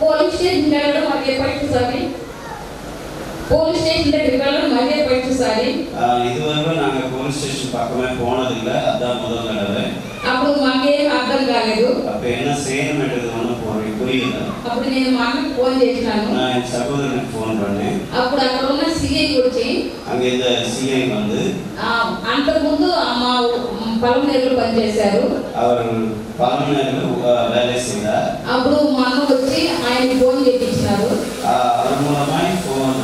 Police station వెళ్ళడం అదే పట్టుసారి police ஸ்டேஷன்ல இருக்கறவங்க மரியாதை போயிட்டு சாரி இதுவரை நாங்க போலீஸ் ஸ்டேஷன் பக்கமே போனது இல்ல அதான் முதல் தடவை అప్పుడు మాకేం అర్థం కాలేదు அப்ப என்ன செய்யணும்ன்றது ஒண்ணும் புரியல అప్పుడు నేను మా అమ్మకి ఫోన్ చేశాను நான் என் சகோதரனுக்கு ஃபோன் பண்ணேன் అప్పుడు అక్కడ ఉన్న సిఐ వచ్చి அங்க இந்த சிஐ வந்து అంతకుముందు మా పలమనేరులో పనిచేశారు அவர் పలమనేరులో வேலை செய்தார் అప్పుడు మా అమ్మ వచ్చి ఆయనకి ఫోన్ చేయించారు அவர் மூலமா ஃபோன்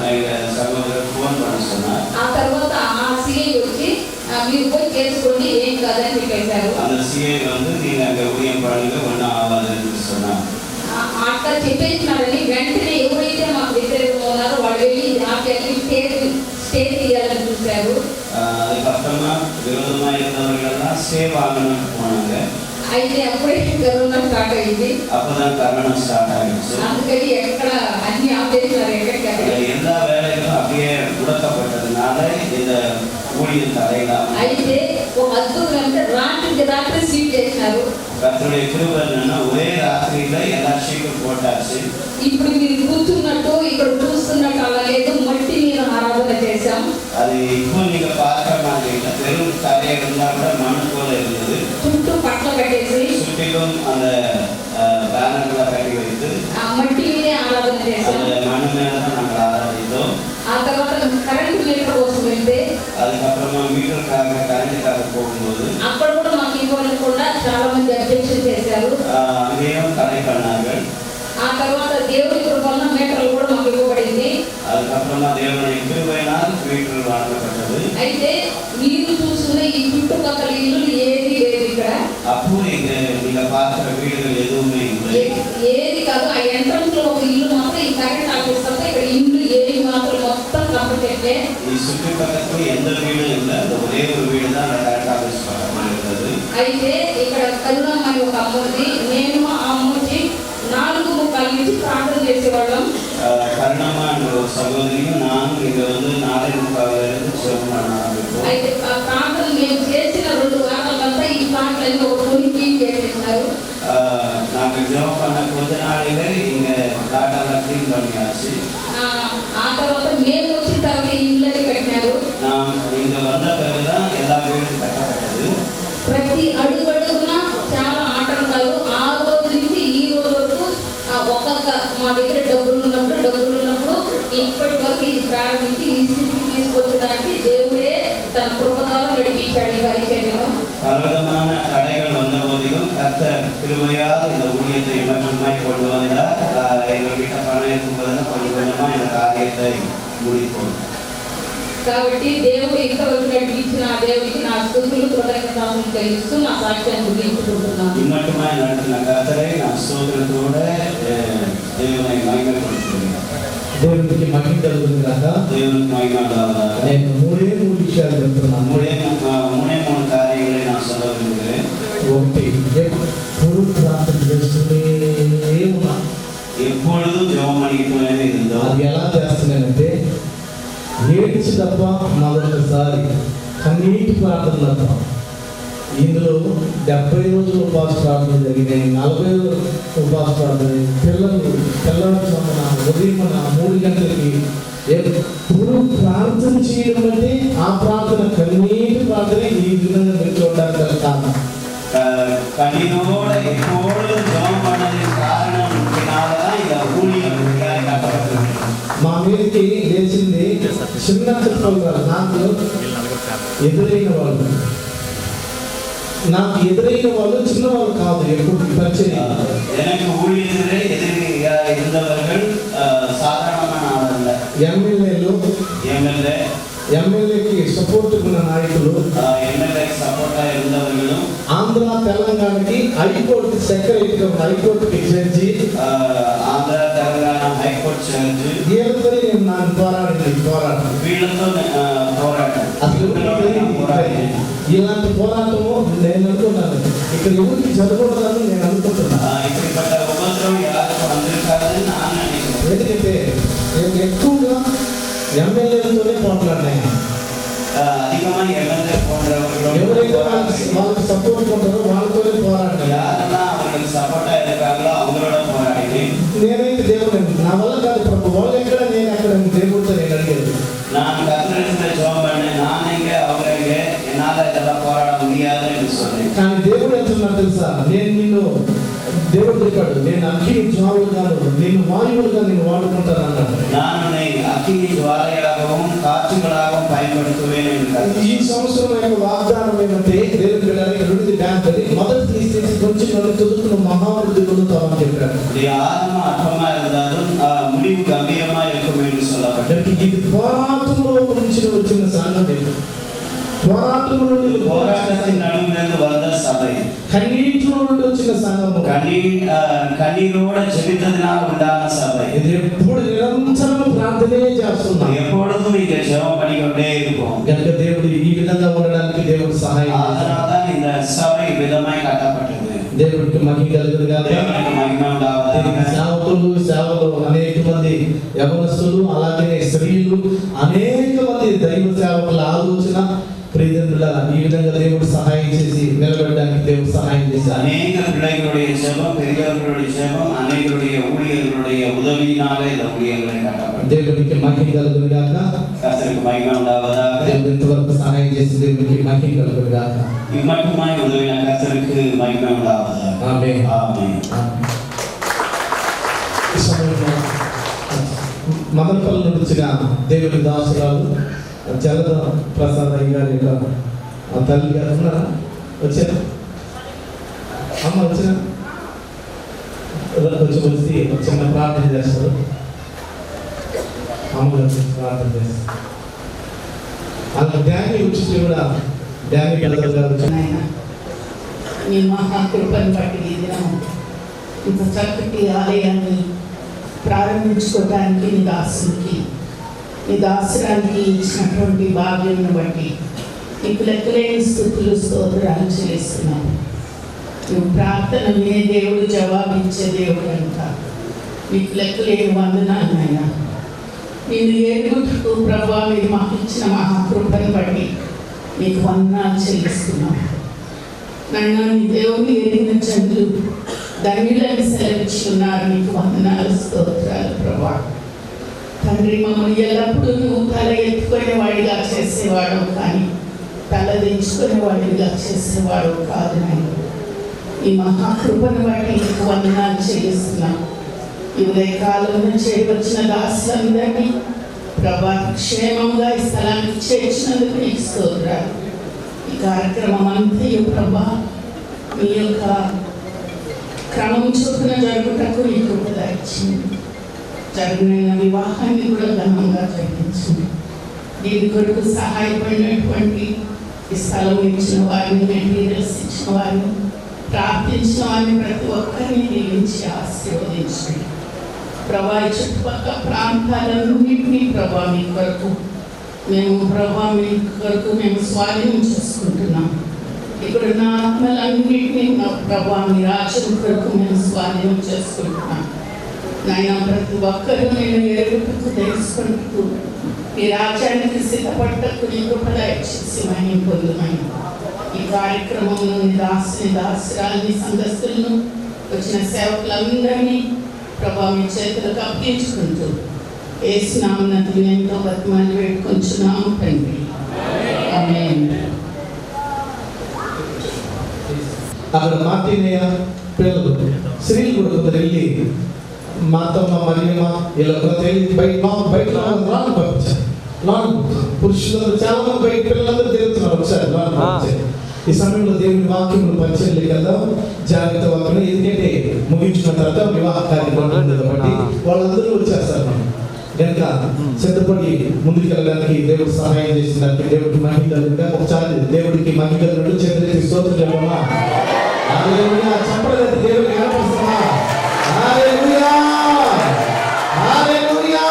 சகோதரர் ஃபோன் பண்ண சொன்னார் ఆ తర్వాత ఆ సిఐ వచ్చి మీరు పోయి చేసుకోండి ఏం కాదని చెప్పేశారు அந்த సిఐ வந்து நீங்க அங்க ஊழியம் பண்ணுங்க ஒன்றும் ஆகாதுன்னு சொன்னார் అట్లా చెప్పేసినారని వెంటనే ఎవరైతే మాకు వ్యతిరేకంగా ఉన్నారో వాళ్ళు వెళ్ళి నాకెళ్ళి స్టేట్ తీయాలని చూశారు அதுக்கப்புறமா விரோதமா இருந்தவர்களெல்லாம் ஸ்டே வாங்கணும்னு போனாங்க అయితే అప్పుడే కరోనా స్టార్ట్ అయింది அப்பதான் కరోనా స్టార్ట్ ஆயிடுச்சு అందుకని ఎక్కడ అన్ని ఆపేసినారు ఎక్కడికక్కడ எல்லா வேலைகளும் அப்படியே முடக்கப்பட்டதுனால இந்த ஊழியம் தடையலாம் అయితే ఒక అద్భుతం అంటే రాత్రికి రాత్రి సీట్ చేసినారు கர்த்தருடைய கிருபை என்னன்னா ஒரே ராத்திரியில எல்லா ஷீட்டும் போட்டாச்சு ఇప్పుడు మీరు కూర్చున్నట్టు ఇక్కడ చూస్తున్నట్టు అలా లేదు మట్టి మీద ఆరాధన చేశాం அது இப்போ நீங்க பார்க்க மாதிரி இல்லை வெறும் தரையை இருந்தா கூட மண்ணு போல இருந்தது చుట్టూ పట్ల కట్టేసి சுற்றிலும் அந்த பேனர்களை கட்டி வைத்து మట్టి మీదే ఆరాధన చేశాం அந்த மண்ணு மேல தான் நாங்கள் ஆராதித்தோம் ఆ తర్వాత కరెంట్ మీటర్ కోసం వెళ్తే அதுக்கப்புறமா மீட்டருக்காக கரண்ட்டுக்காக போகும்போது అక్కడ కూడా మాకు ఇవ్వకుండా చాలా మంది అబ్జెక్షన్ చేశారు அங்கேயும் தடை பண்ணார்கள் ఆ తర్వాత దేవుడి కృప వలన మీటర్లు కూడా మాకు ఇవ్వబడింది அதுக்கப்புறமா தேவனுடைய கிருபையினால் மீட்டர் வழங்கப்பட்டது అయితే మీరు చూస్తున్న ఈ చుట్టుపక్కల ఇల్లు ఏది లేదు ఇక్కడ அப்போ இங்க நீங்க பார்க்கிற வீடுகள் எதுவுமே இல்லை ఏది కాదు ఆ ఎంట్రన్స్ లో ఒక ఇల్లు మాత్రం ఈ కరెంట్ ఆఫీస్ తప్ప ఇక్కడ ఇల్లు ఏది మాత్రం మొత్తం కంప్లీట్ ఈ చుట్టుపక్కల எந்த வீடும் இல்லை அந்த ஒரே ஒரு வீடு தான் அந்த கரெంట్ ఆఫీస్ పక్కన இருந்தது అయితే ఇక్కడ కరుణామణి ఒక అమ్మ ఉంది నేను ఆ అమ్మకి 4 ముక్కల నుంచి ప్రార్థన చేసేవాళ్ళం కరుణమ్మ అనే ఒక సహోదరియు నాను ఇక வந்து 4:45 இருந்து ஜெபம் பண்ண ஆரம்பித்தோம் అయితే ఆ ప్రార్థన మేము చేసిన 2 వారాలంతా ఈ పాటలన్నీ ఒక కొనికి చేసేసారు நாங்கள் ஜெபம் பண்ண கொஞ்ச நாளிலே இங்க பிளாட்டெல்லாம் க்ளீன் பண்ணியாச்சு ఆ తర్వాత మేము వచ్చిన తర్వాత ఇళ్ళని కట్టినారు நாம் இங்க வந்த பிறகுதான் எல்லா வீடும் கட்டப்பட்டது ప్రతి అడుగున చాలా ఆటంకాలు ఆ రోజు నుంచి ఈ రోజు వరకు ఒక్కొక్క మా దగ్గర డబ్బులు ఉన్నప్పుడు ఇప్పటి వరకు ఇది ప్రారంభించి ఈ స్థితికి తీసుకొచ్చడానికి దేవుడే తన కృపతో నడిపించాడు ఈ పరిచర్యను பலவிதமான தடைகள் வந்த போதிலும் கர்த்தர் கிருபையால் இந்த ஊழியத்தை இமற்றமாய் கொண்டு வந்தார் எங்கள்கிட்ட பணம் இருக்கும்போது கொஞ்சம் கொஞ்சமா இந்த காரியத்தை முடிப்போம் కాబట్టి దేవుడు ఇంతవరకు నడిపించిన ఆ దేవుడికి నా స్తుతులు కృతజ్ఞతలు తెలుస్తూ నా సాక్ష్యాన్ని ముగించుకుంటున్నాను இம்மட்டுமாய் நடத்தின கர்த்தரை நான் ஸ்தோத்திரத்தோட தேவனை மகிமைப்படுத்துகிறேன் దేవునికి మహిమ కలుగును గాక దేవునికి మహిమ కలుగును నేను మూడే విషయాలు చెప్తున్నాను மூணு காரியங்களை நான் சொல்ல விரும்புகிறேன் ఒకటి ఎప్పుడు ప్రార్థన చేస్తూనే ఉన్నా எப்பொழுதும் ஜெபம் பண்ணிக்கிட்டே இருந்தோம் అది ఎలా చేస్తున్నానంటే ఏడ్చి తప్ప మరొకసారి కన్నీటి ప్రార్థన తప్ప ఇందులో 70 రోజులు ఉపవాస ప్రార్థన జరిగినాయి 40 ఉపవాస ప్రార్థన పిల్లలు తెల్లవారుజామున ఉదయం 3 గంటలకి ఎప్పుడు ప్రార్థన చేయడం అంటే ఆ ప్రార్థన కన్నీటి ప్రార్థన ఈ విధంగా మీరు చూడడానికి కారణం கண்ணீரோட எப்பொழுதும் ஜெபம் பண்ணதின் காரணத்தினாலதான் இந்த ஊழியம் கட்டப்பட்டது మా మీదకి లేచింది చిన్న చిన్న నాకు ఎదురైన వాళ్ళు చిన్నవాళ్ళు కాదు ఎప్పుడు పరిచయం எனக்கு ஊழியத்திலே எதிரியா இருந்தவர்கள் சாதாரணமான ஆள் அல்ல ఎమ్మెల్యేకి సపోర్ట్ ఉన్న నాయకులు ఎమ్మెల్యేకి సపోర్టా இருந்தவர்களும் ఆంధ్ర తెలంగాణకి హైకోర్టు సెక్రటరీ హైకోర్టుకి judge Andhra Telangana high court judge వీళ్ళతో నేను పోరాటం వీళ్ళతో పోరాటం ఇలాంటి పోరాటము నేను అనుకున్నాను ఇక్కడ ఎవరికి జరగకూడదని నేను అనుకుంటున్నాను ఇప్పటిపట్ట ఉపద్రవం యాருக்கு అందరికాదని நான் நினைக்கிறேன் ఎందుకంటే నేను ఎక్కువగా ఎమ్మెల్యేలతోనే పోట్లాడినాయి அதிகமாக எம்எல்ஏ போன்றவர்களோட ఎవరైతే వాళ్ళకి సపోర్ట్ ఉంటారో వాళ్ళతోనే పోరాడినాయి யாரெல்லாம் அவங்களுக்கு சப்போர்ட்டா இருக்காங்களோ அவங்களோட போராடினேன் నేనైతే నా వల్ల కాదు ప్రభు, వాళ్ళు ఎక్కడ నేను ఎక్కడ దేవుడితో నేను అడిగేది. நான் கர்த்தரிடத்தில் ஜெபம் பண்ணேன், நான் எங்கே அவங்க எங்கே, என்னால் இதெல்லாம் போராட முடியாது என்று சொன்னேன். కానీ దేవుడు అంటున్నాడు తెలుసా, నేను నిన్ను, దేవుడు చెప్పాడు, నేను అగ్ని జ్వాలగాను నేను వాయువులుగా నేను వాడుకుంటాను అన్నాడు. நான் உன்னை அக்கினி ஜுவாலையாகவும் காற்றுகளாகவும் பயன்படுத்துவேன் என்று. ఈ సంవత్సరం యొక్క వాగ్దానం ఏమంటే దేవుడు వెళ్ళాలి రెండు డ్యాన్స్ అది మొదటి తీసేసి కొంచెం నన్ను చదువుకున్న మహావృద్ధి పొందుతామని చెప్పాడు. இது ஆரம்பம் அற்பமா இருந்தாலும் முடிவு கம்பீரமா இருக்கும் என்று சொல்லப்பட்டது. ఇది పోరాటంలో నుంచి వచ్చిన సంగతి, போராட்டத்தின் நடுவிலிருந்து வந்த சபை, కన్నీటిలో నుండి వచ్చిన సంఘము, కన్నీరోడ జెబితదినాల ఉండాల సభை. ఇది ఎప్పుడు నిరంతరం ప్రార్థనే చేస్తున్నాం, எப்பொழுதும் இங்க ஜெபம் பண்ணிக்கொண்டே இருப்போம். కనుక దేవుడు ఈ విధంగా ఉండడానికి దేవుడు సహాయం. அதனால்தான் இந்த சபை விதமாய் கட்டப்பட்டது. దేవుడికి మహిమ కలుగును గాక. దేవునికి మహిమ ఉండాలి. సేవకులు, సేవలు అనేక మంది యవనస్తులు, అలాగే స్త్రీలు, అనేక మంది దైవ సేవకుల ఆలోచన ప్రియజనుల ఈ విధంగా దేవుడు సహాయం చేసి నిలబెట్టడానికి దేవుడు సహాయం చేశారు. అనేక பிள்ளைகளுடைய ஜெபம், பெரியவர்களுடைய ஜெபம், அநேகருடைய ஊழியர்களுடைய உதவியினாலே இந்த ஊழியங்களை கட்டப்பட்டது. దేవుడికి మహిమ కలుగును గాక. கர்த்தருக்கு மகிமை உண்டாவதாக. దేవుడు ఇంతవరకు సహాయం చేసి దేవుడికి మహిమ కలుగును గాక. இம்மட்டுமாய் உதவின கர்த்தருக்கு மகிமை உண்டாவதாக. ఆమేన్. ஆமென். ఈ సమయంలో మదనపల్లి నుంచి వచ్చిన దేవుడి దాసురాలు జలద ప్రసాద్ అయ్య గారి యొక్క తల్లి గారు ఉన్నారా? వచ్చారా అమ్మ? వచ్చిన వచ్చి చిన్న ప్రార్థన చేస్తారు. అమ్మగారు ప్రార్థన చేస్తారు. అలా డానీ వచ్చి కూడా డానీ బ్రదర్ గారు నీ మహాకృపను బట్టి ఈ దినం ఇంత చక్కటి ఆలయాన్ని ప్రారంభించుకోవడానికి నీ దాసురానికి ఇచ్చినటువంటి భాగ్యం బట్టి నీకు లెక్కలేని స్తుతులు స్తోత్రాలు చెల్లిస్తున్నాను. నువ్వు ప్రార్థన వినే దేవుడు, జవాబిచ్చే దేవుడు అంట. నీకు లెక్కలేని వందనాలు నాయనా. నిన్ను ఏడుగుటకు ప్రభువా మీరు మాకు ఇచ్చిన మహాకృపను బట్టి నీకు వందనాలు చెల్లిస్తున్నాను నాయనా. నీ దేవుని ఎరిగిన జనులు ధన్యులని సెలవిచ్చున్నారు. నీకు వందనాలు స్తోత్రాలు ప్రభువా. తండ్రి, మమ్మల్ని ఎల్లప్పుడూ నువ్వు తల ఎత్తుకునే వాడిగా చేసేవాడు కానీ తల దించుకునే వాడిగా చేసేవాడు కాదు నాయన. ఈ మహాకృపను బట్టి నీకు వందనాలు చెల్లిస్తున్నాం. ఈ ఉదయకాలంలో చేయవచ్చిన దాసులందరినీ ప్రభా క్షేమంగా ఈ స్థలానికి చేర్చినందుకు నీకు స్తోత్రాలు. ఈ కార్యక్రమం అంతయు ప్రభా మీ యొక్క క్రమం చొప్పున జరుగుటకు నీ కృప దయచేయండి. జరిగిన వివాహాన్ని కూడా ఘనంగా జరిగించింది. దీని కొరకు సహాయపడినటువంటి ఈ స్థలం ఇచ్చిన వారిని, మెటీరియల్స్ ఇచ్చిన వారిని, ప్రార్థించిన వారిని ప్రతి ఒక్కరిని దీవించి ఆశీర్వదించండి ప్రభా. ఈ చుట్టుపక్కల ప్రాంతాలన్నింటినీ ప్రభా మీ కొరకు మేము స్వాధీనం చేసుకుంటున్నాం. ఇక్కడ నా ఆత్మలన్నింటినీ ప్రభా మీ రాజ్యం కొరకు మేము స్వాధీనం చేసుకుంటున్నాం నాయన. ప్రతి ఒక్కరూ నేను ఎరుగుటకు తెలుసుకుంటూ ఈ రాజ్యానికి సిద్ధపడటకు నీ కృప దయచేసి మహిమ పొందుమని ఈ కార్యక్రమంలో నీ దాసురాలని, సందస్తులను, వచ్చిన సేవకులందరినీ ప్రభా మీ చేతులకు అప్పగించుకుంటూ యేసు నామమున ఎంతో బతిమాలి వేడుకొంచున్నాము తండ్రి. ఆమేన్. అక్కడ మార్టినయ్య పిల్లలు స్త్రీలు కూడా కొందరు వెళ్ళి మాతమ్మ మరియమ్మ ఇలా బయట పురుషులందరూ చాలా మంది బయట పిల్లలందరూ తిరుగుతున్నారు. ఒకసారి ఈ సమయంలో దేవుని వాక్యములు పరిచయం కదా జాగ్రత్త వాక్యం, ఎందుకంటే ముగించిన తర్వాత వివాహ కార్యక్రమం ఉంది కాబట్టి వాళ్ళందరూ వచ్చేస్తారు. మనం కనుక సిద్ధపడి ముందుకు వెళ్ళడానికి దేవుడు సహాయం చేసినందుకు దేవుడికి మహిమ కలుగుగా. ఒకసారి దేవుడికి మహిమ కలుగుతూ చేతులెత్తి స్తోత్రం చెప్పమా. హల్లెలూయా. చెప్పలేదు దేవుడికి కనపరుస్తామా. హల్లెలూయా, హల్లెలూయా.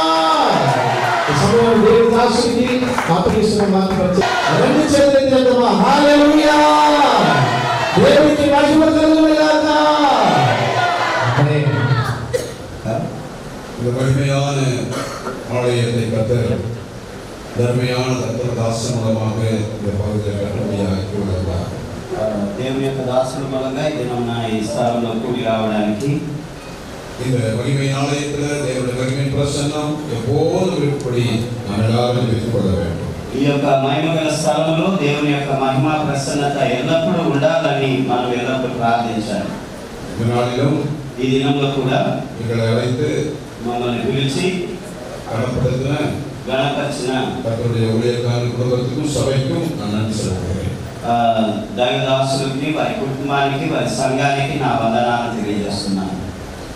ఈ సమయంలో దేవుడి దాసుడికి అప్పగిస్తున్న మాట పరిచయం రెండు చేతులెత్తి చెప్పమా. హల్లెలూయా. దేవుడికి మహిమ కలుగుగాక. ఆమేన్. இந்த மகிமையான ஆலயத்தை கர்த்தர் தர்மையான தத்துவ தாசன் மூலமாக இந்த பகுதியில் கட்டுமையாக దేవుని యొక్క దాసుల మూలంగా ఇది మన ఈ స్థలంలో కూడి రావడానికి இந்த மகிமை ஆலயத்தில் பிரசன்னம் எப்போதும் இருப்படி நாம் எல்லாரும் எதிர்கொள்ள வேண்டும். ఈ యొక్క మహిమగల స్థలంలో దేవుని యొక్క మహిమ ప్రసన్నత ఎల్లప్పుడూ ఉండాలని మనం ఎల్లప్పుడూ ప్రార్థించాలి. இந்த நாளிலும் ఈ దినంలో కూడా எங்களை அழைத்து మమ్మల్ని పిలిచి கனப்படுத்தின గణపరిచిన கர்த்தருடைய ஊழியக்காரர் குடும்பத்துக்கும் சபைக்கும் நான் நன்றி செலுத்துகிறேன். దైవదాసులకి, వారి కుటుంబానికి, వారి సంఘానికి నా వందనాలు తెలియజేస్తున్నాను.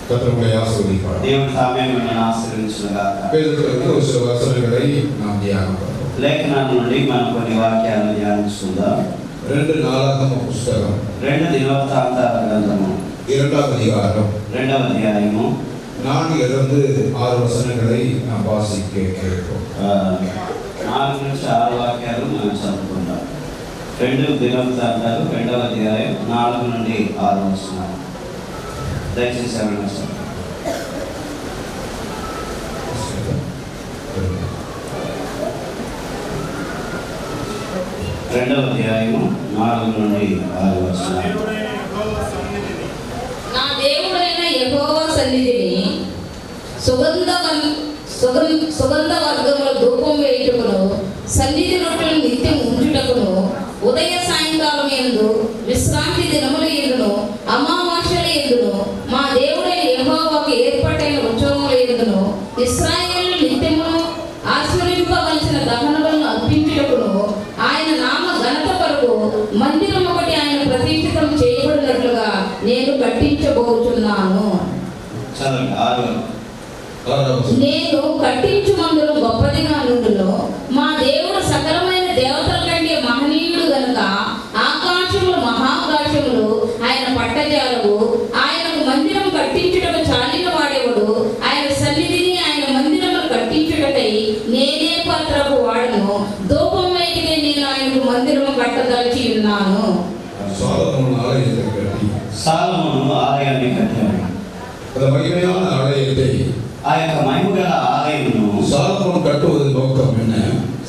கர்த்தருடைய ஆசீர்வதிப்பார். దేవుడు తామే మిమ్మల్ని ఆశీర్వదించుగాక. வேதத்திலிருந்து ஒரு சில வசனங்களை நாம் தியானம் பண்ணுவோம். లేఖనాల నుండి మనం కొన్ని వాక్యాలను ధ్యానించుకుందాం. 2 நாளாகம புஸ்தகம் 2 దినవృత్తాంతాల గ్రంథము 2వ அதிகாரம் 2వ అధ్యాయము 4 6 వచనங்களை நாம் வாசிக்க கேட்போம். 4 నుంచి 6 వాక్యాలు మనం చదువుకుందాం. 2 దినవృత్తాంతాలు 2వ అధ్యాయం 4 నుండి 6 వచనాలు. దయచేసి ఎవరైనా చదవండి. 2వ అధ్యాయము 4 నుండి 6 వచనాలు. నా దేవుడైన యెహోవా సన్నిధిని సుగంధ వర్గముల ధూపం వేయుటకును, సన్నిధి రొట్టెలు నిత్యం ఉంచుటకును, ఉదయ సాయంకాలం యందు, విశ్రాంతి దినముల యందును, అమావాస్యల యందును, మా దేవుడైన యెహోవాకు ఏర్పాటైన ఉత్సవముల యందును, ఇశ్రాయేలు నిత్యమును ఆశీర్వదింపవలసిన దహనములను అర్పించుటకును, ఆయన నామ ఘనత కొరకు మందిరం ఒకటి ఆయన ప్రతిష్ఠితం చేయబడినట్లుగా నేను కట్టించబోతున్నాను. నేను కట్టించు మందిరం గొప్పదిగా నుండును. మా దేవుడు సకలమైన దేవతల కంటే మహనీయుడు గనుక ఆకాశములు మహాకాశములు ఆయన పట్టజాలవు. ఆయనకు మందిరం కట్టించుటకు చాలిన వాడేవాడు. ఆయన సన్నిధిని ఆయన మందిరమును కట్టించుటకై నేనే పాత్రకు వాడను. ధూపం వేయటకే నేను ఆయనకు మందిరము కట్టదలిచి ఉన్నాను. సాలొమోను ఆలయాన్ని కట్టాడు. அந்த மகிமையான ஆலயத்தை, ఆ యొక్క మహిమగల ఆలయమును சாலமோன் கட்டுவது நோக்கம் என்ன?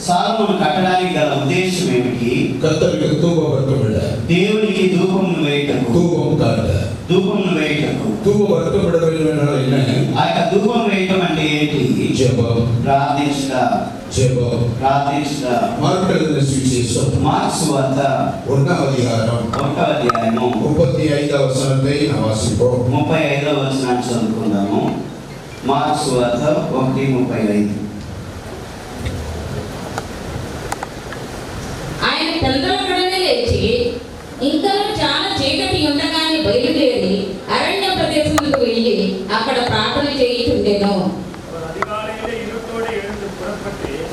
సాలొమోను కట్టడానికి గల ఉద్దేశం ఏమిటి? கர்த்தருக்கு தூபவர்க்கம் இல்ல, దేవునికి ధూపమును వేయటకు. தூபம் காட்ட, ధూపమును వేయటకు. தூபவர்க்கம் இட வேண்டும் என்றால் என்ன? ఆ యొక్క ధూపం వేయటం అంటే ఏంటి? ஜெபம், ప్రార్థించుట. ஜெபம், ప్రార్థించుట. మార్కు எழுதின సువిశేషం మార్కు సువార్త 1వ அதிகாரம் 1వ అధ్యాయము 35వ వచనத்தை நாம் வாசிப்போம். 35వ వచనాన్ని చదువుకుందాము. మార్కు సువార్త 1:35. ఆయన చంద్రకడనే లేచి ఇంకా చాలా చీకటి ఉండగానే బయలుదేరి అరణ్య ప్రదేశములకు వెళ్ళి అక్కడ ప్రార్థన చేయుచుండెను.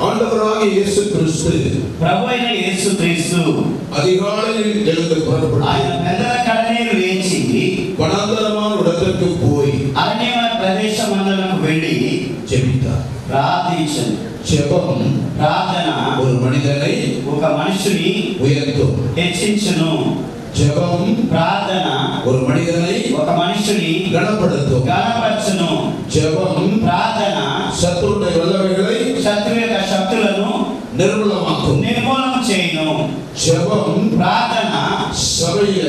ஆண்டவராகிய இயேசு கிறிஸ்து ప్రభు అయిన యేసుక్రీస్తు அதிகாலையில் எழுந்து புறப்பட்டு ఆయన పెద్దల కడనే లేచి வனாந்தரமான இடத்திற்கு போய் అరణ్యమైన ప్రదేశమందులకు వెళ్ళి ஜெபித்தார். ప్రార్థించను. ஜெபம் ప్రార్థన ஒரு மனிதனை ఒక మనిషిని உயர்த்தும். హెచ్చించును. ஜெபம் ప్రార్థన ஒரு மனிதனை ఒక మనిషిని கனப்படுத்தும். గణపరచును. ஜெபம் ప్రార్థన சத்துருடைய வல்லமைகளை శత్రు యొక్క శక్తులను நிர்மூலமாக்கும். నిర్మూలన చేయును. ஜெபம் ప్రార్థన சபையில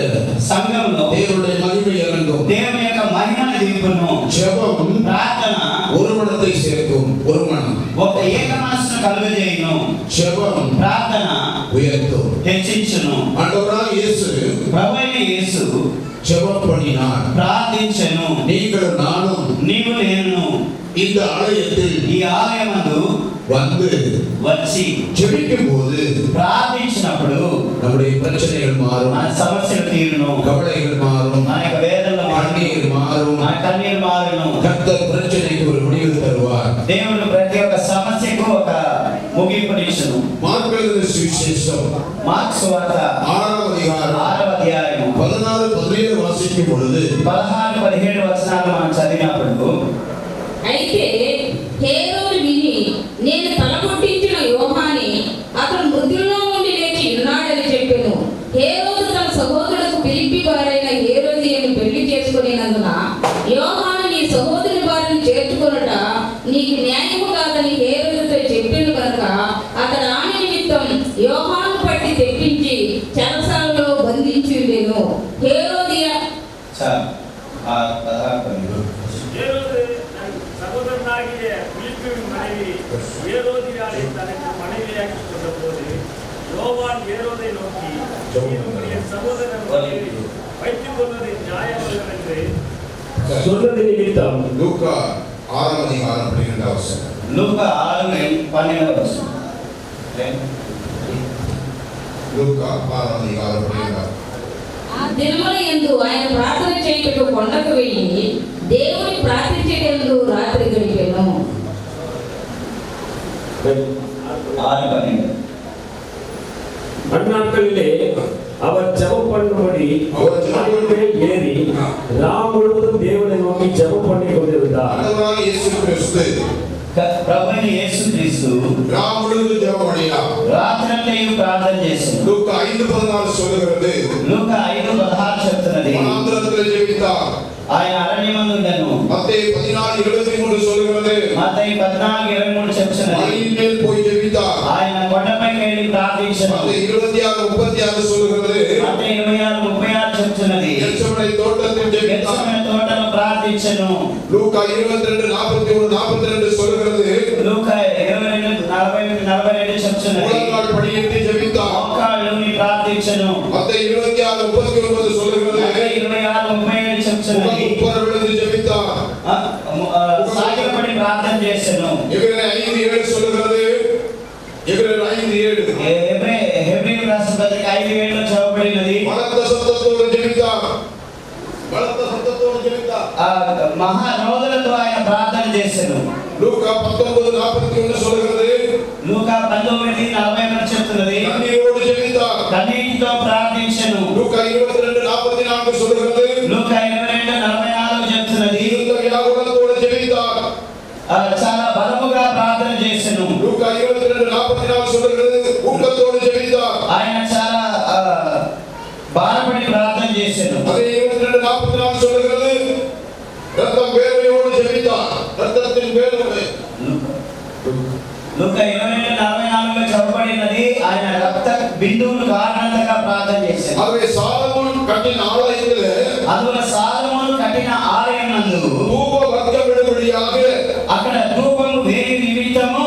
సంఘంలో தேவனுடைய மகிமை இறங்கும். దేవుని యొక్క మహిమను దింపును. ஜெபம் ప్రార్థన ஒரு மனத்தை சேர்க்கும். ஒரு மனம். ఒక ఏక మనస్సును కలుగజేయును. ஜெபம் ప్రార్థన உயர்த்தும். హెచ్చించును. ஆண்டவராகிய இயேசு ప్రభువైన యేసు ஜெபம் பண்ணினார். ప్రార్థించెను. நீங்கள் நானும் నీవు నేను இந்த ஆலயத்தில் ఈ ఆలయమందు வந்து వచ్చి ஜெபிக்கும் போது ప్రార్థించినప్పుడు நம்முடைய பிரச்சனைகள் மாறும், మన సమస్యలు తీరును, கவலைகள் மாறும், మన యొక్క వేదనలు మారును, கண்ணீர் மாறும். మన కన్నీరు మారును. கர்த்தர் பிரச்சனைக்கு ஒரு முடிவு தருவார். దేవుడు ప్రతి ఒక్క సమస్యకు ఒక ముగింపునిచ్చును. మార్కు எழுதின சுவிசேஷம் మార్కు సువార్త 6వ அதிகாரம் 6వ అధ్యాయం 16-17 వాసిக்கும் పొழுது 16-17 వచనాలు మనం చదివినప్పుడు అయితే హేరోదు విని నేను తలకొట్టించిన యోహాని అతను మృతుల్లో నుండి లేచి ఉన్నాడని చెప్పెను. హేరోదు తన సహోదరులకు పిలిపి వారైన హేరోదియను పెళ్లి చేసుకునేందున యోహాను నీ సహోదరి వారిని చేర్చుకొనుట నీకు న్యాయము కాదని హేరోదుతో చెప్పెను కనుక అతడు ఆమె నిమిత్తం యోహాను పట్టి తెప్పించి చెరసాలలో బంధించి ఉండెను. హేరోదియ ఆ 16 సహోదరునాయ மகனாகிய பிலிப்புவின் மனைவி ஏரோதியாளை தனக்கு மனைவியாக்கிக் கொண்ட போது யோவான் ஏரோதை நோக்கி, என்னுடைய சகோதரன் மனைவி வைத்துக் கொள்வது நியாயமல்ல என்று சொன்னது நிமித்தம் லூக்கா 6:12 லூக்கா 6:12 లూకా 6:12 దినముల యందు ఆయన ప్రార్థన చేయుటకు కొండకు వెళ్ళి దేవుని ప్రార్థించేటందుకు రాత్రి గడిపెను. 6:12 அந்நாட்களிலே அவர் ஜெபம் பண்ணும்படி ஏறி ராம் முழுவதும் தேவனை நோக்கி ஜெபம் பண்ணி கொண்டிருந்தார். ஆண்டவராகிய இயேசு கிறிஸ்து ప్రభువైన యేసుక్రీస్తు రాముడు జపమడినా రాత్రంతయు ప్రార్థన చేశాడు. లూకా 5:14 சொல்லுகிறது. లూకా 5:16 చెప్తున్నది. వనాంతరములో జీవితార్ ఆయన అరణ్యమందు ఉండెను. మత్తయి 14:23 சொல்லுகிறது. మత్తయి 14:23 చెప్తున్నది. మலையின் மேல் போய் ஜெபித்தார். ఆయన కొండపైకి వెళ్ళి ప్రార్థించాడు. మత్తయి 26:36 சொல்லுகிறது. మత్తయి 26:36 చెప్తున్నది. గెత్సేమనే తోటలో జెబితార్. గెత్సేమనే తోటలో ప్రార్థించెను. లూకా 22:41-42 சொல்லுகிறது. లూకా 22:42 చెప్తున్నది. మూడనాడు పడియెత్తి జెబితార్. మోకాళ్ళుని ప్రార్థించెను. మత్తయి 26:39 சொல்லுகிறது. మత్తయి 26:37 చెప్తున్నది. సాగిలపడి ప్రార్థన చేశాను. ఎబ్రేయర్ 5:7 சொல்லுகிறது. ఎబ్రేయర్ 5:7 హెబ్రీయులకు రాసిన పత్రిక 5:7 లో చదవబడినది. బలத்த శబ్దతోను జెబితార్. బలத்த శబ్దతోను జెబితార్. మహా రోదనతో ఆయన ప్రార్థన చేశాను. లూకా 19:41 சொல்லுகிறது. లూకా 19:41 చెప్తున్నది. కన్నీరోడు జెబితార్. కన్నీటితో ప్రార్థించెను. లూకా 22:44 சொல்லுகிறது. లూకా 22:44 చెప్తున్నది. వ్యాకులతోను జెబితార్. చాలా బలముగా ప్రార్థన చేశాను. లూకా 22:44 சொல்லுகிறது. ఊకతోను జెబితార్. ఆయన చాలా బాధపడి ప్రార్థన చేశాను. అదే 22:44 சொல்லுகிறது. రక్తం వేరుయోడు జెబితార్. రక్తத்தின் వేరుడే. లూకా 22:44 లో చదవబడినది. ఆయన రక్త బిందువులు కారణంగా ప్రార్థన చేశాడు. అదే సాలమోను కట్టిన ఆలయத்திலே అందులో సాలమోను కట్టిన ఆలయం నందు ధూప వర్గ విడుదలయాగ అక్కడ ధూపము వేయి నిమిత్తము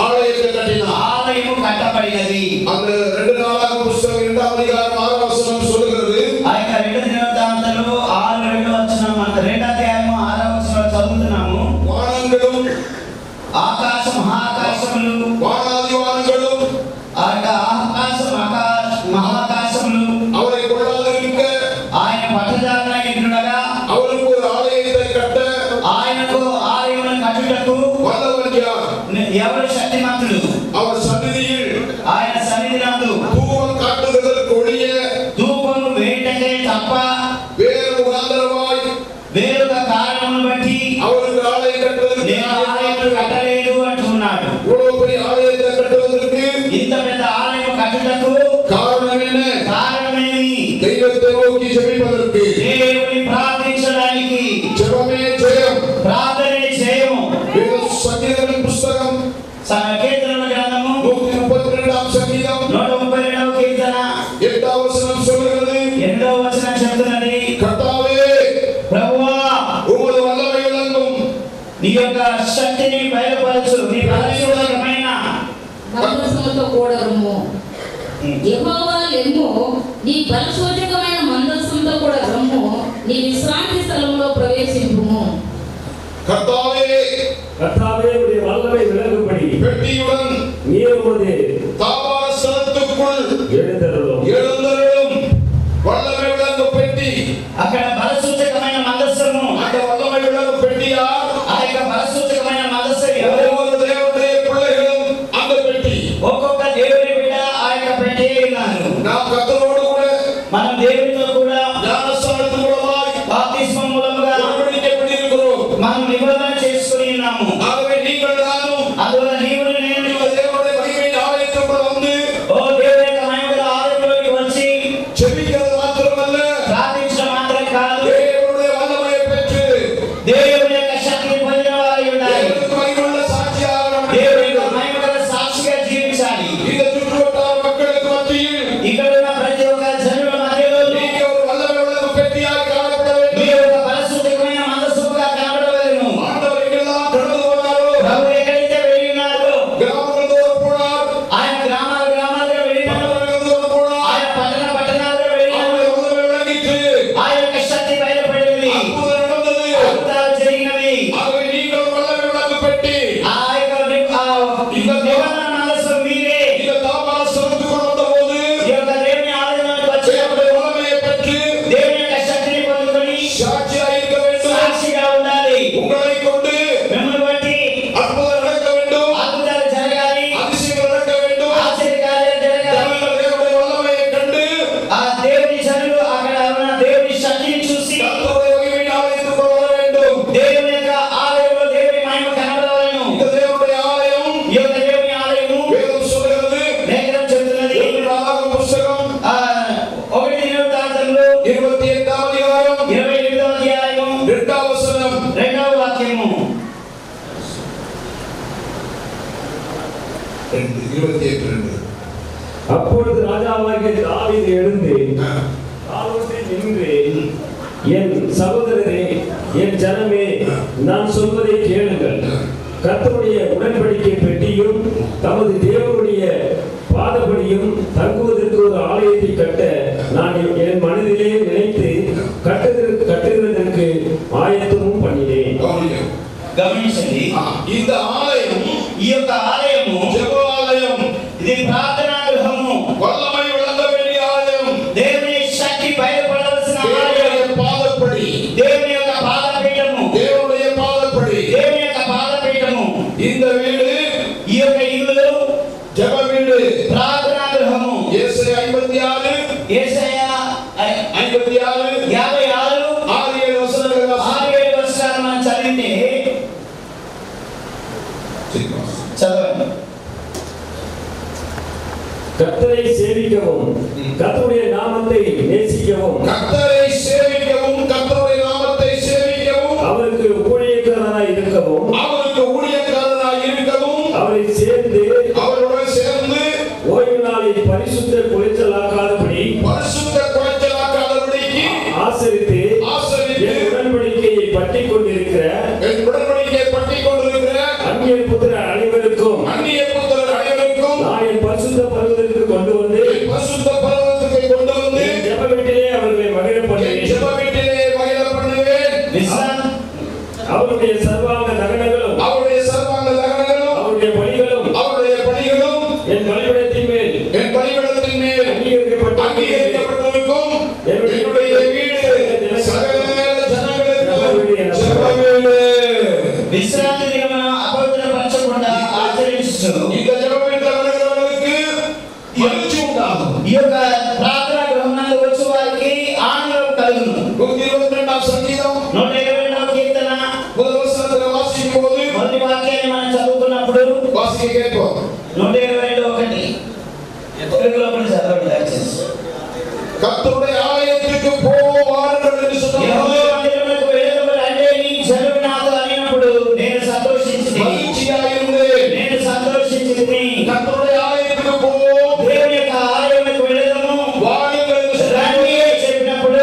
ఆలయத்தை కట్టిన ఆలయము కట్టబడినది. அந்த 2 நாளாகம புத்தகம் 2ஆம் அதிகாரம் 6ஆம் வசனம் சொல்கிறது. ఆ యొక్క 2 దినవృత్తాంతాలు 6:2 వచనం మన 2వ అధ్యాయము 6వ వచనంలో చదువుతున్నాము. వానంగళం ఆకాశం మహాకాశములు వానాది వానంగళం ఆ యొక్క ఆకాశం మహాకాశములు அவரை கொள்ளாதிருக்க ఆయన పట్టజాలనగా அவருக்கு ஒரு ஆலயத்தை கட்ட ఆయనకు ఆలయమును కట్టుటకు வல்லவன் யார்? ఎవరు శక్తిమంతుడు? அவர் సన్నిధిயில் ఆయన సన్నిధి నందు ధూపం కాட்டுவதற்கு ஒழிய ధూపము వేయటకే తప్ప வேறு முகாந்தரமாய் వేరొక కారణమును బట్టి அவருக்கு ஆலயம் கட்டுவதற்கு నేను ఆలయము కట్టలేదు అంటున్నాడు. இவ்வளவு பெரிய ஆலயத்தை கட்டுவதற்கு ఇంత పెద్ద ఆలయం కట్టుటకు காரணம் என்ன? కారణమేమి? దైవத்தை నోకి జెబిపదற்கு దేవుని ప్రార్థించడానికి జెబమే జయం. ప్రార్థనే చేయము. సంగీతం పుస్తకం కీర్తనల గ్రంథము 132వ సంగీతం 132వ కీర్తన 8వ వచనం சொல்கிறது. 8వ వచనం చెప్తున్నది. కర్తావే ప్రభువా ఉమదు వల్లమై విளங்கும் నీ యొక్క శక్తిని బయలుపరచు. నీ పరిశుద్ధమైన మందసముతో కూడరము. యెహోవా లెమ్ము, నీ బలసూచకమైన మందసముతో కూడా రమ్ము, నీ విశ్రాంతి స్థలంలో ప్రవేశింపుము. கர்த்தாவே உடைய வல்லமை விளங்கும்படி பெட்டியுடன் நீர் உமது தாவார ஸ்தலத்துக்குள் எழுந்தருளும். வல்லமை விளங்கும் பெட்டி. అక్కడ బలసూచకమైన మందస్సము. அந்த வல்லமை விளங்கும் பெட்டியா ఆ యొక్క బలసూచకమైన మందస్సు ఎవరు? ஒவ்வொரு தேவனுடைய பிள்ளைகளும் அந்த பெட்டி. ఒక్కొక్క దేవుని బిడ్డ ఆ యొక్క పెట్టే ఉన్నారు. நாம் கர்த்தரோடு கூட మనం దేవునితో కూడా ஞானஸ்நானத்தின் மூலமாய் బాప్తిస్మం మూలముగా உடன்படிக்கப்பட்டு இருக்கிறோம். మనం నిబంధన చేసుకుని ఉన్నాము. ஆகவே நீங்கள் நானும் అందువల్ల నీవు నేను தேவனுடைய மகிமையின் ஆலயத்துக்குள்ள வந்து ఓ దేవుని యొక్క మహిమగల ఆలయంలోకి వచ్చి ஜெபிக்கிறது மாத்திரமல்ல, ప్రార్థించడం మాత్రం కాదు, தேவனுடைய வல்லமையை பெற்று దేవుని యొక్క శక్తిని పొందిన వారై ఉండాలి. தேவனுக்கு மகிமையுள்ள சாட்சியாக நாம் దేవుని యొక్క మహిమగల సాక్షిగా జీవించాలి. இந்த சுற்றுவட்டார மக்களுக்கு மத்தியில் ఇక్కడ ఉన్న ప్రతి ఒక్క జనుల మధ్యలో நீங்க ஒரு வல்லமை உள்ள பெட்டியாக காணப்பட வேண்டும். మీరు ఒక పరిశుద్ధమైన మనస్సుగా కనబడవలెను. ஆண்டவர் எங்கெல்லாம் கடந்து 28:2. அப்பொழுது ராஜாவாகிய தாவீது எழுந்து காலோசை நின்று, என் சகோதரரே, என் ஜனமே, நான் சொல்வதை கேளுங்கள். கர்த்தருடைய உடன்படிக்கை பெட்டியும் தமது தேவனுடைய பாதபடியும் தங்குவதற்கு ஒரு ஆலயத்தை கட்ட நான் என் மனதிலே நினைத்து கட்டுகிறதற்கு ஆயத்தமும் பண்ணினேன். గమనించండి, இந்த ஆலயம், ఈ యొక్క ఆలయము జెబోఆలయం, ఇది ప్రార్థనా గృహము, వల్లమై విளங்க வேண்டிய ஆலயம், దేవుని శక్తి బయలుపడవలసిన ఆలయం, தேவனுடைய பாதப்படி, దేవుని యొక్క పాదపీఠము, தேவனுடைய பாதப்படி. దేవుని యొక్క పాదపీఠము. இந்த வீடு, ఈ యొక్క ఇల్లు ஜெப வீடு, ప్రార్థనా గృహము. యేసయ్య 56, యేసయ్య 56, 56, 6-7 వచనాలు 6-7 వచనాలు మనం చదివితే చదవండి. கர்த்தரை சேவிக்கவும் கர்த்தருடைய நாமத்தை நேசிக்கவும் கர்த்தரை சேவிக்கவும் கர்த்தருடைய நாமத்தை சேவிக்கவும் அவருக்கு ஊழியக்காரராய் இருக்கவும் அவருக்கு ஊழியக்காரராய் இருக்கவும் அவரை சேர்ந்து அவருடன் சேர்ந்து ஓய்வு நாளை பரிசுத்த குலைச்சலாக்காதபடி ஆசரித்து என் உடன்படிக்கையை பற்றிக் கொண்டிருக்கிற அந்நிய புத்திரர் அனைவருக்கும் நான் என் பரிசுத்த பர்வதத்திற்கு கொண்டு வந்து என் ஜெப வீட்டிலே அவர்களை மகிழ பண்ணுவேன். அவருடைய சர்வாங்க தகனங்களும் அவருடைய பலிகளும் என் பலிபீடத்தின் மேல் அங்கீகரிக்கப்பட்டிருக்கும். என்னுடைய வீடு சகல ஜனங்களுக்கு విశ్రాంతి దినమున అపవిత్రపరచకుండా ఆచరించు. ఈ యొక్క ప్రార్థనా గృహంలో వచ్చే వారికి ఆనందం కలుగును. 122వ కీర్తన మొదటి వాక్యాన్ని మనం చదువుకున్నప్పుడు 122:1 తెలుగులో చదవండి దయచేసి. கர்த்தருடைய ஆலயத்துக்கு போவார்கள் என்று சொன்னார். యెహోవా మందిరమునకు వెళ్ళుదురు అంటే నీ జనులు నాతో అనినప్పుడు నేను సంతోషించితిని. నేను సంతోషించితిని. கர்த்தருடைய ஆலயத்துக்கு போ, దేవుని యొక్క ఆలయమునకు వెళ్ళుదము வாருங்கள் என்று రండి చెప్పినప్పుడు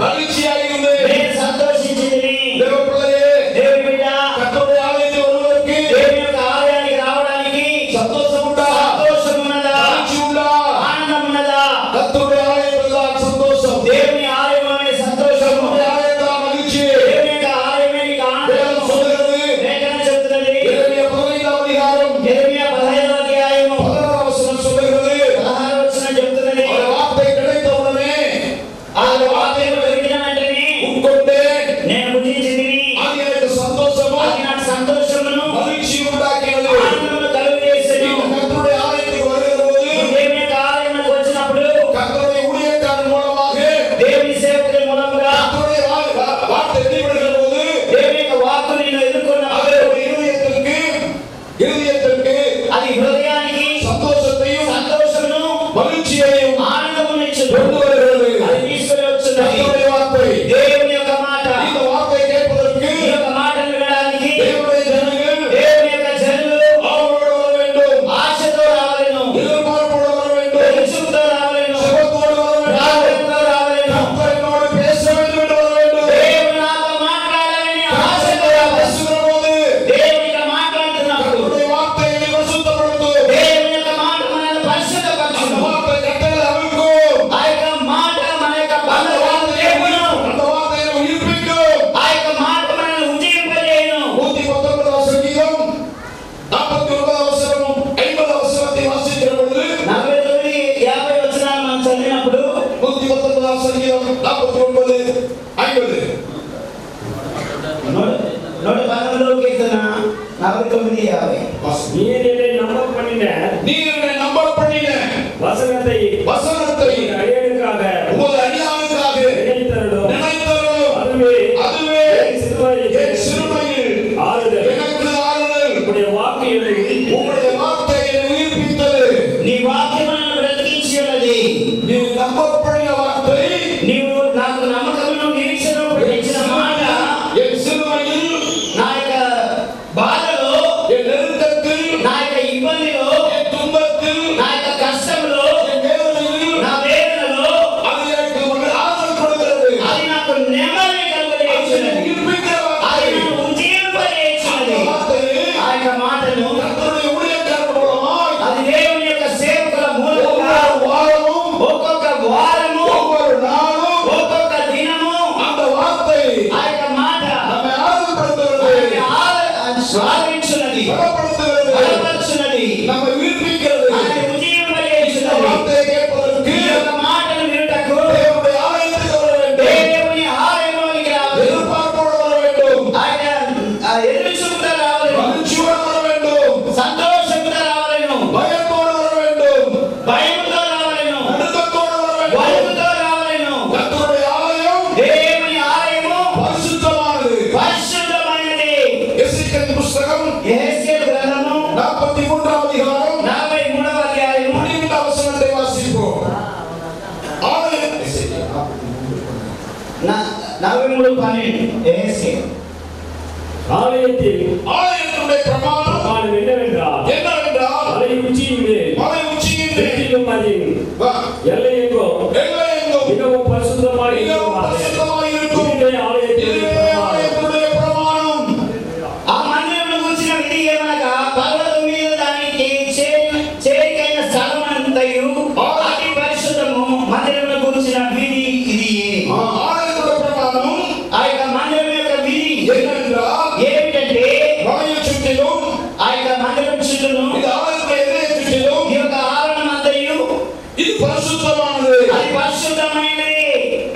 மகிழ்ச்சியாயிருந்தே. నేను సంతోషించితిని. தேவ பிள்ளையே, దేవుని బిడ్డ கர்த்தருடைய ஆலயத்துக்கு வருவதற்கு దేవుని యొక్క ఆలయానికి రావడానికి சந்தோஷம் உண்டா? సంతోషం ఉన్నదా? மகிழ்ச்சி உண்டா? ఆనందం ఉన్నదా? கர்த்தருடைய ஆலயத்தில் தான் சந்தோஷம். దేవుని ఆలయమే సంతోషం. கர்த்தருடைய ஆலயத்தில் தான் மகிழ்ச்சி. దేవుని యొక్క ఆలయమే నీకు ఆనందం. வேதம் சொல்கிறது, లేఖనం చెప్తున్నది. எரேமியா 15వ அதிகாரம் యెరెమీయా 15వ అధ్యాయము 16వ వచనం சொல்கிறது, 16వ వచనం చెప్తున్నది. அவர் வார்த்தை கிடைத்தவுடனே ఆ వాక్యము దొరికిన వెంటనే உட்கொண்டேன், నేను భుజించితిని. அது எனக்கு சந்தோஷமும் అది నాకు సంతోషమును மகிழ்ச்சி உண்டாக்கினது. ఆనందమును కలుగజేసెను. இந்த கர்த்தருடைய ஆலயத்துக்கு வருகிற போது దేవుని యొక్క ఆలయమునకు వచ్చినప్పుడు கர்த்தருடைய ஊழியக்காரன் மூலமாக దేవుని సేవకుల మూలముగా கர்த்தருடைய வார்த்தை வெளிப்படுகிற போது దేవుని యొక్క వాక్కు నిన్ను ఎదుర్కొన్నప్పుడు அவருடைய இருதயத்திற்கு అది హృదయానికి சந்தோஷத்தையும் సంతోషమును மகிழ்ச்சியையும் ఆనందమును ఇచ్చును. கொண்டு வருகிறது. అది తీసుకొని వచ్చున్నది. கர்த்தருடைய வார்த்தை, దేవుని యొక్క మాట. இந்த வார்த்தை கேட்பதற்கு ఈ యొక్క మాటను వినడానికి தேவனுடைய ஜனங்கள் దేవుని యొక్క జనులు அவரோடு வர வேண்டும், ఆశతో రావలెను, எதிர்பார்ப்போடு வர வேண்டும், ఎదురుచూపుతో రావలెను, செபத்தோடு வர வேண்டும், ప్రార్థనతో రావలెను. கர்த்தர் என்னோடு பேச வேண்டும் என்று வர வேண்டும். దేవుడు నాతో మాట్లాడాలని ఆశతో கர்த்தர் రావలెను. பேசுகிற போது దేవుని యొక్క మాట్లాడుతున్నప్పుడు கர்த்தருடைய வார்த்தையை பரிசுத்தப்படுத்து. దేవుని యొక్క మాట మనల్ని அந்த పరిశుద్ధపరచును. வார்த்தை கட்டளை அவிழ்க்கும். ఆ యొక్క మాట మన యొక్క அந்த బంధువులను வார்த்தையை లేపును. உயிர்ப்பிக்கும். ఆ యొక్క మాట మనల్ని ఉజ్జీవింపజేయును. 119వ సంగీతం 49వ వచనం 50వ వచనాన్ని వాసిస్తున్న పొழுது 49-50 వచనాలు మనం చదివినప్పుడు 119వ సంగీతం 49 50 119వ కీర్తన 49-50. நீர் என்னை நம்ப பண்ணின நீர் என்னை நம்ப பண்ணின வசனத்தை வசனத்தை அடியேனுக்காக உமது அடியானுக்காக நினைத்தருளும். நினைத்தருளும். அதுவே என் சிறுமையில் ஆறுதல். எனக்கு ஆறுதல். உம்முடைய வாக்கு என்னை உயிர்ப்பித்தது. உம்முடைய வார்த்தை என்னை உயிர்ப்பித்தது. నీ వాక్యం నన్ను బ్రతికించి ఉన్నది. நீ நம்பப்படின வார்த்தை నీవు నాకు నమ్మకమును నిరీక్షణను పుట్టించిన మాట என் சிறுமையில் నా యొక్క బాధలో என் நெருக்கத்தில் నా యొక్క ఇబ్బందిలో ஸ்வாதிச்சுனதி பலப்படுத்துகிறது பலப்படுத்துனதி நம்மை உயிர்ப்பிக்கிறது நம்மை உஜீவமளிச்சுனది வார்த்தையை கேட்பதற்கு ఈ యొక్క మాటలు వినుటకు தேவனுடைய ஆலயத்துக்கு வர வேண்டும் దేవుని ఆలయంలోనికి రావాలి எதிர்பார்ப்போடு வர வேண்டும் ఆయన ఎదురు చూపుతా రావాలి மகிழ்ச்சியோடு வர வேண்டும் సంతోషంతో రావాలను பயத்தோடு வர வேண்டும் భయంతో రావాలను நடுக்கத்தோடு வர வேண்டும் వణుకుతో రావాలను கர்த்தருடைய ஆலயம் దేవుని ఆలయము பரிசுத்தமானது పరిశుద్ధమైనది எசேக்கியேல் புத்தகம் యెహెజ్కేలు గ్రంథము 43వ அதிகாரம் 43వ అధ్యాయము 12వ వచనத்தை வாசிப்போம் ஆலயம் எசேக்கியேல் 43:12 యెహెజ్కేలు ஆலயத்தில் ஆலயத்தினுடைய பிரமாணம் பிரமாணம் என்னவென்றால் மலை உச்சியின் மேல் மலை உச்சியின் மேல் சுற்றிலும் அதின் எல்லையெங்கும் எல்லையெங்கும் மிகவும் பரிசுத்தமாய் மிகவும் பரிசுத்தமாய் இருக்கும். இதுவே ஆலயத்தின் இதுவே பிரமாணம். ஆலயத்தினுடைய பிரமாணம். ఆ మందిరంలో కూర్చున్న విధి ఏమనగా పర్వతం మీద దానికి చేరికైన స్థలమంతయు అతి పరిశుద్ధము మందిరంలో కూర్చున్న విధి ఇది ஆலயத்தினுடைய பிரமாணம் ఆ యొక్క మందిరం యొక్క విధి என்னவென்றால் ఏమిటంటే மலையை சுற்றிலும் ఆ యొక్క మందిరం చుట్టూను இந்த ஆலயத்தை எல்லையை சுற்றிலும் ఈ యొక్క ఆవరణం అంతయు இது பரிசுத்தமானது. అది పరిశుద్ధమైనది.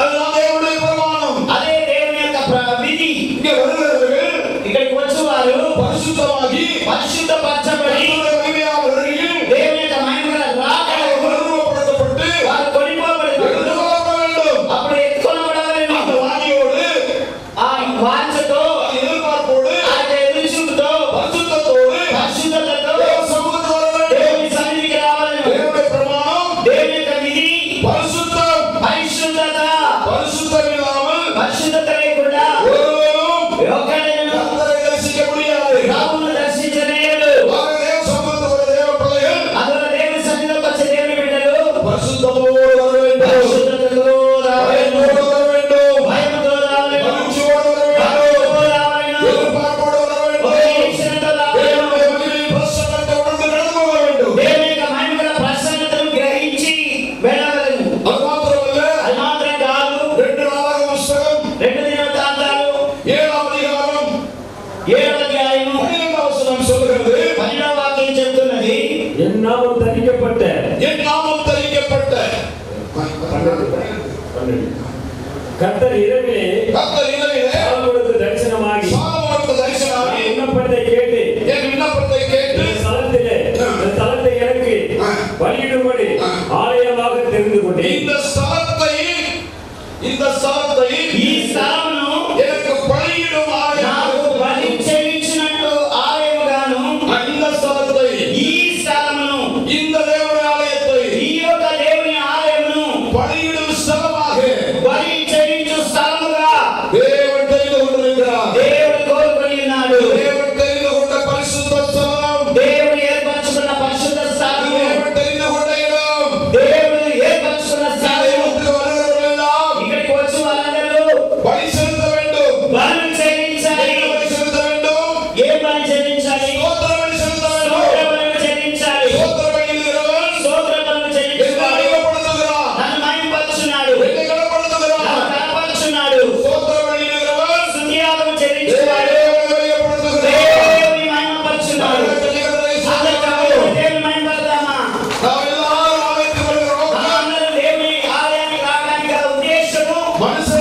அதுதான் தேவனுடைய பிரமாணம். అదే దేవుని యొక్క విధి. இங்கே வருகிறவர்கள் ఇక్కడికి వచ్చేవారు பரிசுத்தமாகி పరిశుద్ధపరచబడి கர்த்தருடைய மகிமையான வருகையில் దేవుని యొక్క మహిమగల రాకడకు உருவப்படுத்தப்பட்டு వారు కొనిపోబడతారు. எடுத்துக்கொள்ளப்பட வேண்டும். అప్పుడు ఎత్తుకొనబడాలని அந்த வாணியோடு ఆ వాంఛతో எதிர்பார்ப்போடு ఆ ఎదురుచూపుతో பரிசுத்தத்தோடு పరిశుద్ధతతో தேவ சமூகத்தில் வர வேண்டும். దేవుని సన్నిధికి రావాలని தேவனுடைய பிரமாணம் దేవుని యొక్క విధి பரிசுத்தம். పరిశుద్ధత. பரிசுத்தம் இல்லாமல் పరిశుద్ధత లేకుండా ஒருவரும் ఒక్కడైనా கர்த்தரை தரிசிக்க முடியாது. ప్రభువును దర్శించలేడు. ஆக தேவ சமூகத்தில் வர தேவ பிள்ளைகள் అందువల్ల దేవుని సన్నిధిలోకి వచ్చే దేవుని బిడ్డలు பரிசுத்தத்தோடு வர வேண்டும். పరిశుద్ధతతో రావాలని, பயத்தோடு வர வேண்டும். భయంతో రావాలని, மகிழ்ச்சியோடு வர வேண்டும். భక్తితో రావాలని, எதிர்பார்ப்போடு வர ఒక வேண்டும். నిరీక్షణతో రావాలని, தேவனுடைய மகிமையின் பிரசன்னத்தை உணர்ந்து நடந்து போக வேண்டும். దేవుని యొక్క మహిమగల ప్రసన్నతను గ్రహించి వెళ్ళగలను. அது மாத்திரமல்ல, అది మాత్రం కాదు, 2 நாளாக புஸ்தகம் 2 దినవృత్తాంతాలు 7వ அதிகாரம் 7వ అధ్యాయము 12వ வசனம் சொல்கிறது, 12వ వాక్యం చెప్తున్నది, என் நாமம் தரிக்கப்பட்ட என் நாமம் தரிக்கப்பட்ட கர்த்தர் இரவிலே கர்த்தர் இரவிலே சாலமோனுக்கு தரிசனமாகி சாலமோனுக்கு தரிசனமாகி விண்ணப்பத்தை கேட்டு என் விண்ணப்பத்தை கேட்டு இந்த ஸ்தலத்தை எனக்கு பலியிடும்படி ஆலயமாக தெரிந்து கொண்டேன். இந்த ஸ்தலத்தை ఈ స్థలమును எனக்கு பலியிடும் ஆலயம். నాకు బలి చెల్లించినట్లు ఆలయముగాను, இந்த ஸ்தலத்தை ఈ స్థలమును இந்த தேவனுடைய ஆலயத்தை ఈ యొక్క దేవుని ఆలయమును பலியிடும் ஸ்தலமாக బలి చెల్లించు స్థలముగా தேவன் தெரிந்து கொண்டிருக்கிறார். దేవుడు కోరుకొని ఉన్నాడు. தேவன் தெரிந்து கொண்ட பரிசுத்த ஸ்தலம், దేవుడు ఏర్పరచుకున్న పరిశుద్ధ స్థలము, தேவன் தெரிந்து கொண்ட இடம். దేవుడు ఏర్పరచుకున్న స్థలము. தெய்வத்துக்கு வருகிறவர்கள் எல்லாம் ఇక్కడికి వచ్చి వాళ్ళందరూ பலி செலுத்த வேண்டும். బలి చెల్లించాలి. என்ன பலி செலுத்த வேண்டும்? ఏ బలి చెల్లించాలి? ஸ்தோத்திர பலி செலுத்த வேண்டும். స్తోత్ర బలులు చెల్లించాలి. ஸ்தோத்திர பலியிடுகிறவன் స్తోత్ర బలులు என்னை చెల్లించువాడు மகிமைப்படுத்துகிறான். నన్ను మహిమపరచున్నాడు, என்னை கனப்படுத்துகிறான். నన్ను కనపరచున్నాడు. ஸ்தோத்திர பலியிடுகிறவன் స్తుతియాగము చెల్లించువాడు தேவனை மகிமைப்படுத்துகிறான். దేవుని మహిమపరచున్నాడు. நான் சொல்லுகிறதை అందరూ சொல்லுகிறோம். దేవుని మహిమపడదామా? நாம் எல்லாரும் ஆலயத்துக்கு வருகிறோம். అందరూ దేవుని ఆలయానికి రావడానికి గల ఉద్దేశము மனுஷன்